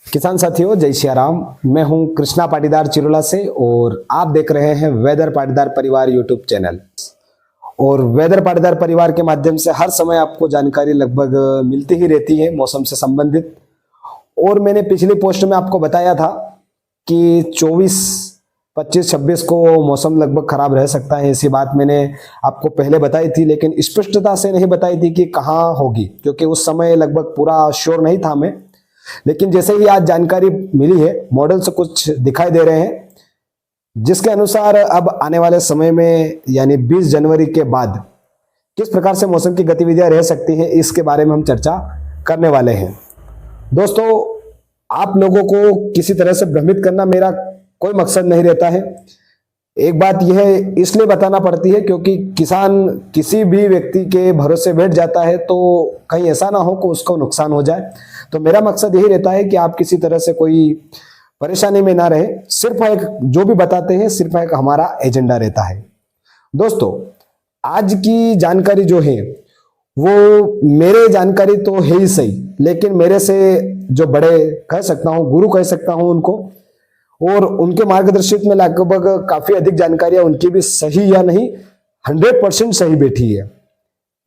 किसान साथियों, जय श्री राम। मैं हूं कृष्णा पाटीदार चिरोला से और आप देख रहे हैं वेदर पाटीदार परिवार यूट्यूब चैनल। और वेदर पाटीदार परिवार के माध्यम से हर समय आपको जानकारी लगभग मिलती ही रहती है मौसम से संबंधित। और मैंने पिछली पोस्ट में आपको बताया था कि 24, 25, 26 को मौसम लगभग खराब रह सकता है। ऐसी बात मैंने आपको पहले बताई थी, लेकिन स्पष्टता से नहीं बताई थी कि कहाँ होगी, क्योंकि उस समय लगभग पूरा श्योर नहीं था मैं। लेकिन जैसे ही आज जानकारी मिली है, मॉडल से कुछ दिखाई दे रहे हैं, जिसके अनुसार अब आने वाले समय में यानी 20 जनवरी के बाद किस प्रकार से मौसम की गतिविधियां रह सकती हैं, इसके बारे में हम चर्चा करने वाले हैं। दोस्तों, आप लोगों को किसी तरह से भ्रमित करना मेरा कोई मकसद नहीं रहता है। एक बात यह इसलिए बताना पड़ती है क्योंकि किसान किसी भी व्यक्ति के भरोसे बैठ जाता है तो कहीं ऐसा ना हो कि उसको नुकसान हो जाए। तो मेरा मकसद यही रहता है कि आप किसी तरह से कोई परेशानी में ना रहे। सिर्फ एक जो भी बताते हैं सिर्फ एक हमारा एजेंडा रहता है। दोस्तों, आज की जानकारी जो है वो मेरे जानकारी तो है ही सही, लेकिन मेरे से जो बड़े कह सकता हूँ, गुरु कह सकता हूँ उनको, और उनके मार्गदर्शित में लगभग काफी अधिक जानकारियां उनकी भी सही या नहीं 100% सही बैठी है।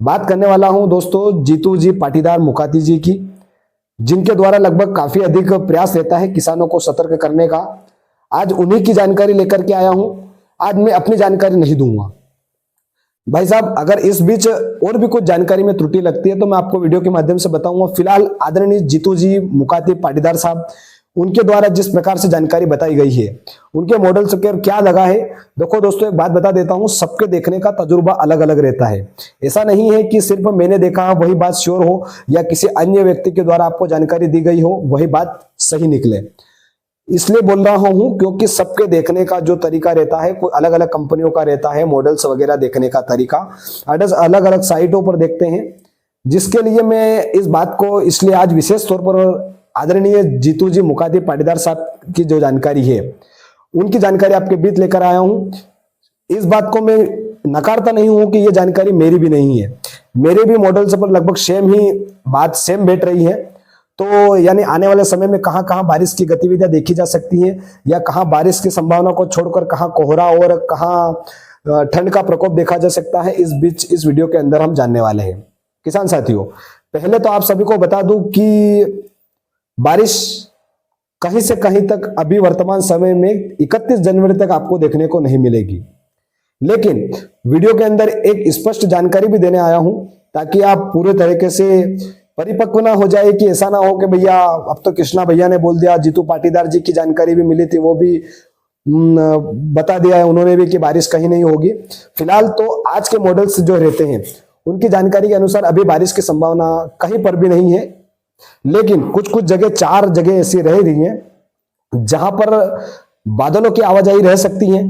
बात करने वाला हूं दोस्तों जीतू जी पाटीदार मुकाती जी की, जिनके द्वारा लगभग काफी अधिक प्रयास रहता है किसानों को सतर्क करने का। आज उन्हीं की जानकारी लेकर के आया हूं। आज मैं अपनी जानकारी नहीं दूंगा भाई साहब। अगर इस बीच और भी कुछ जानकारी में त्रुटि लगती है तो मैं आपको वीडियो के माध्यम से बताऊंगा। फिलहाल आदरणीय जीतू जी मुकाती पाटीदार साहब, उनके द्वारा जिस प्रकार से जानकारी बताई गई है, उनके मॉडल से क्या लगा है। देखो दोस्तों, एक बात बता देता हूं, सबके देखने का तजुर्बा अलग अलग रहता है। ऐसा नहीं है कि सिर्फ मैंने देखा वही बात श्योर हो, या किसी अन्य व्यक्ति के द्वारा आपको जानकारी दी गई हो वही बात सही निकले। इसलिए बोल रहा हूं क्योंकि सबके देखने का जो तरीका रहता है, कोई अलग अलग कंपनियों का रहता है, मॉडल्स वगैरह देखने का तरीका अलग अलग साइटों पर देखते हैं। जिसके लिए मैं इस बात को इसलिए आज विशेष तौर पर आदरणीय जीतू जी मुकाती पाटीदार साहब की जो जानकारी है, उनकी जानकारी आपके बीच लेकर आया हूं। इस बात को मैं नकारता नहीं हूं कि यह जानकारी मेरी भी नहीं है। मेरे भी मॉडल्स पर लगभग सेम ही बात सेम बैठ रही है। तो यानी आने वाले समय में कहां कहां बारिश की गतिविधियां देखी जा सकती हैं, या कहां बारिश की संभावना को छोड़कर कहां कोहरा और कहां ठंड का प्रकोप देखा जा सकता है, इस बीच इस वीडियो के अंदर हम जानने वाले हैं। किसान साथियों, पहले तो आप सभी को बता दूं कि बारिश कहीं से कहीं तक अभी वर्तमान समय में 31 जनवरी तक आपको देखने को नहीं मिलेगी। लेकिन वीडियो के अंदर एक स्पष्ट जानकारी भी देने आया हूं ताकि आप पूरे तरीके से परिपक्व ना हो जाए कि ऐसा ना हो कि भैया अब तो कृष्णा भैया ने बोल दिया, जीतू पाटीदार जी की जानकारी भी मिली थी, वो भी बता दिया है उन्होंने भी कि बारिश कहीं नहीं होगी। फिलहाल तो आज के मॉडल्स जो रहते हैं उनकी जानकारी के अनुसार अभी बारिश की संभावना कहीं पर भी नहीं है। लेकिन कुछ कुछ जगह, 4 जगह ऐसी रह रही हैं जहां पर बादलों की आवाजाही रह सकती है,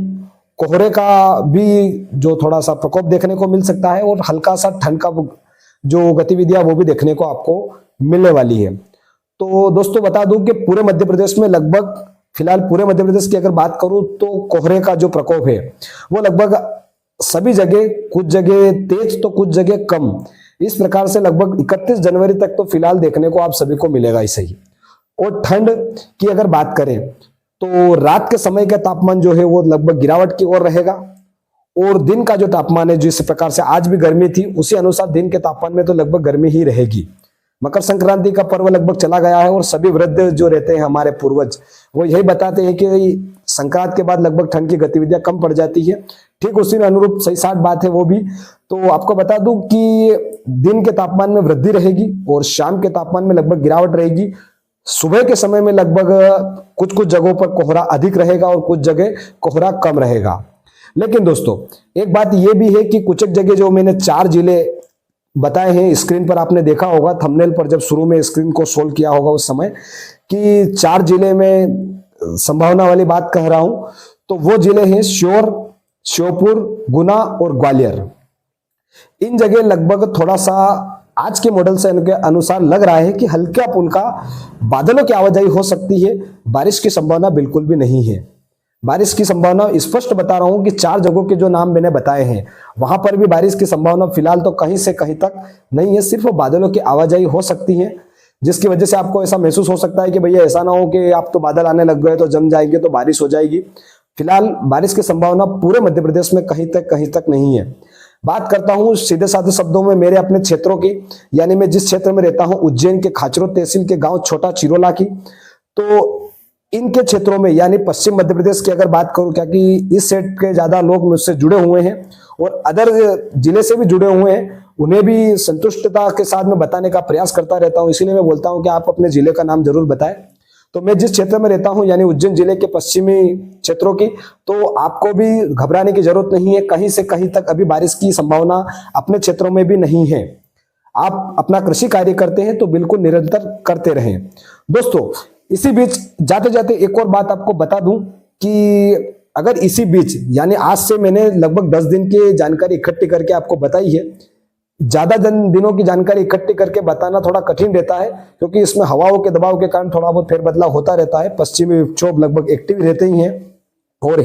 कोहरे का भी जो थोड़ा सा प्रकोप देखने को मिल सकता है, और हल्का सा ठंड का जो गतिविधियां वो भी देखने को आपको मिलने वाली है। तो दोस्तों बता दूं कि पूरे मध्य प्रदेश में लगभग, फिलहाल पूरे मध्य प्रदेश की अगर बात करूं तो कोहरे का जो प्रकोप है वो लगभग सभी जगह, कुछ जगह तेज तो कुछ जगह कम, इस प्रकार से लगभग 31 जनवरी तक तो फिलहाल देखने को आप सभी को मिलेगा ही सही। और ठंड की अगर बात करें तो रात के समय का तापमान जो है वो लगभग गिरावट की ओर रहेगा, और दिन का जो तापमान है, जिस प्रकार से आज भी गर्मी थी उसी अनुसार दिन के तापमान में तो लगभग गर्मी ही रहेगी। मकर संक्रांति का पर्व लगभग चला गया है और सभी वृद्ध जो रहते हैं हमारे पूर्वज, वो यही बताते हैं कि संक्रांत के बाद लगभग ठंड की गतिविधियां कम पड़ जाती है। ठीक उसी अनुरूप सही साठ बात है वो भी। तो आपको बता दूं कि दिन के तापमान में वृद्धि रहेगी और शाम के तापमान में लगभग गिरावट रहेगी। सुबह के समय में लगभग कुछ कुछ जगहों पर कोहरा अधिक रहेगा और कुछ जगह कोहरा कम रहेगा। लेकिन दोस्तों एक बात यह भी है कि कुछ एक जगह जो मैंने 4 जिले बताए हैं, स्क्रीन पर आपने देखा होगा थंबनेल पर जब शुरू में स्क्रीन को सोल्व किया होगा उस समय, कि 4 जिले में संभावना वाली बात कह रहा हूं, तो वो जिले हैं श्योर, श्योपुर, गुना और ग्वालियर। इन जगह लगभग थोड़ा सा आज के मॉडल से इनके अनुसार लग रहा है कि हल्का फुल्का बादलों की आवाजाही हो सकती है। बारिश की संभावना बिल्कुल भी नहीं है। बारिश की संभावना स्पष्ट बता रहा हूं कि 4 जगहों के जो नाम मैंने बताए हैं वहां पर भी बारिश की संभावना फिलहाल तो कहीं से कहीं तक नहीं है, सिर्फ बादलों की आवाजाही हो सकती है। जिसकी वजह से आपको ऐसा महसूस हो सकता है कि भैया ऐसा ना हो कि आप तो बादल आने लग गए तो जम जाएंगे तो बारिश हो जाएगी। फिलहाल बारिश की संभावना पूरे मध्य प्रदेश में कहीं तक नहीं है। बात करता हूं सीधे साधे शब्दों में मेरे अपने क्षेत्रों की, यानी मैं जिस क्षेत्र में रहता हूं उज्जैन के खाचरो तहसील के गांव छोटा चिरोला की, तो इनके क्षेत्रों में यानी पश्चिम मध्य प्रदेश की अगर बात करूं, क्या कि इस सेट के ज्यादा लोग मुझसे जुड़े हुए हैं और अदर जिले से भी जुड़े हुए हैं, उन्हें भी संतुष्टता के साथ में बताने का प्रयास करता रहता हूं। इसीलिए मैं बोलता हूं कि आप अपने जिले का नाम जरूर बताएं। तो मैं जिस क्षेत्र में रहता हूं यानी उज्जैन जिले के पश्चिमी क्षेत्रों की, तो आपको भी घबराने की जरूरत नहीं है। कहीं से कहीं तक अभी बारिश की संभावना अपने क्षेत्रों में भी नहीं है। आप अपना कृषि कार्य करते हैं तो बिल्कुल निरंतर करते रहें। दोस्तों इसी बीच जाते जाते एक और बात आपको बता दूं कि अगर इसी बीच यानी आज से मैंने लगभग 10 दिन की जानकारी इकट्ठी करके आपको बताई है। ज्यादा दिनों की जानकारी इकट्ठी करके बताना थोड़ा कठिन रहता है, क्योंकि इसमें हवाओं के दबाव के कारण थोड़ा बहुत फेरबदलाव होता रहता है। पश्चिमी विक्षोभ लगभग एक्टिव रहते ही हैं और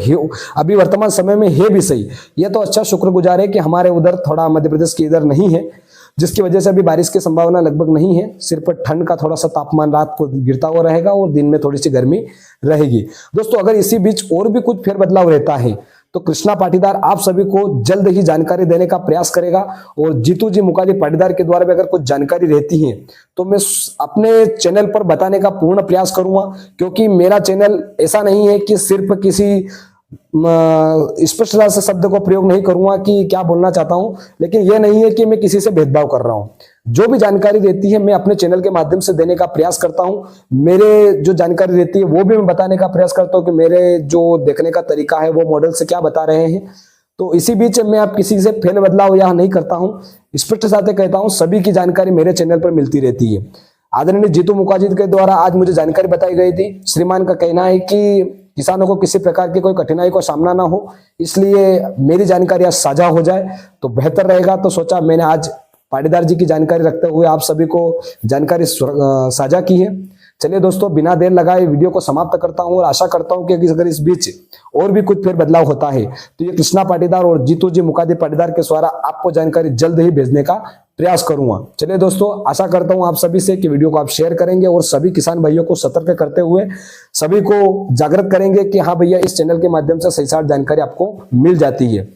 अभी वर्तमान समय में है भी सही। यह तो अच्छा शुक्रगुजार है कि हमारे उधर थोड़ा मध्य प्रदेश के इधर नहीं है, जिसकी वजह से अभी बारिश की संभावना लगभग नहीं है। सिर्फ ठंड का थोड़ा सा तापमान रात को गिरता हुआ रहेगा और दिन में थोड़ी सी गर्मी रहेगी। दोस्तों अगर इसी बीच और भी कुछ फेरबदलाव रहता है तो कृष्णा पाटीदार आप सभी को जल्द ही जानकारी देने का प्रयास करेगा। और जीतू जी मुकाजी पाटीदार के द्वारा भी अगर कुछ जानकारी रहती है तो मैं अपने चैनल पर बताने का पूर्ण प्रयास करूंगा, क्योंकि मेरा चैनल ऐसा नहीं है कि सिर्फ किसी स्पष्टता से शब्द को प्रयोग नहीं करूंगा कि क्या बोलना चाहता हूं, लेकिन यह नहीं है कि मैं किसी से भेदभाव कर रहा हूं। जो भी जानकारी रहती है मैं अपने चैनल के माध्यम से देने का प्रयास करता हूं। मेरे जो जानकारी रहती है वो भी मैं बताने का प्रयास करता हूं कि मेरे जो देखने का तरीका है वो मॉडल से क्या बता रहे हैं। तो इसी बीच मैं आप किसी से फेर बदलाव यह नहीं करता हूं, स्पष्ट साथ कहता हूं सभी की जानकारी मेरे चैनल पर मिलती रहती है। आदरणीय जीतू मुकाजी के द्वारा आज मुझे जानकारी बताई गई थी। श्रीमान का कहना है कि किसानों को किसी प्रकार की कोई कठिनाई को सामना ना हो, इसलिए मेरी जानकारी आज साझा हो जाए तो बेहतर रहेगा। तो सोचा मैंने आज पाटीदार जी की जानकारी रखते हुए आप सभी को जानकारी साझा की है। चलिए दोस्तों बिना देर लगाए वीडियो को समाप्त करता हूं और आशा करता हूं कि अगर इस बीच और भी कुछ फिर बदलाव होता है तो ये कृष्णा पाटीदार और जीतू जी मुकादी पाटीदार के द्वारा आपको जानकारी जल्द ही भेजने का प्रयास करूंगा। चलिए दोस्तों आशा करता हूं आप सभी से कि वीडियो को आप शेयर करेंगे और सभी किसान भाइयों को सतर्क करते हुए सभी को जागृत करेंगे कि हाँ भैया इस चैनल के माध्यम से सही साठ जानकारी आपको मिल जाती है।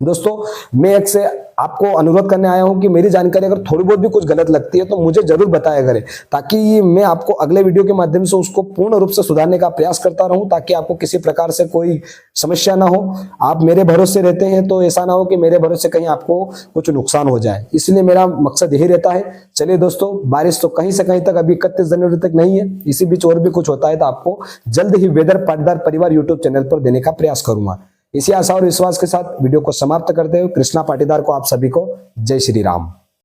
दोस्तों मैं एक से आपको अनुरोध करने आया हूं कि मेरी जानकारी अगर थोड़ी बहुत भी कुछ गलत लगती है तो मुझे जरूर बताया करें, ताकि मैं आपको अगले वीडियो के माध्यम से उसको पूर्ण रूप से सुधारने का प्रयास करता रहूं, ताकि आपको किसी प्रकार से कोई समस्या ना हो। आप मेरे भरोसे रहते हैं तो ऐसा ना हो कि मेरे भरोसे कहीं आपको कुछ नुकसान हो जाए, इसलिए मेरा मकसद यही रहता है। चलिए दोस्तों बारिश तो कहीं से कहीं तक अभी 31 जनवरी तक नहीं है, इसी बीच और भी कुछ होता है तो आपको जल्द ही वेदर पाटीदार परिवार यूट्यूब चैनल पर देने का प्रयास करूंगा। इसी आशा और विश्वास के साथ वीडियो को समाप्त करते हुए कृष्णा पाटीदार को आप सभी को जय श्री राम।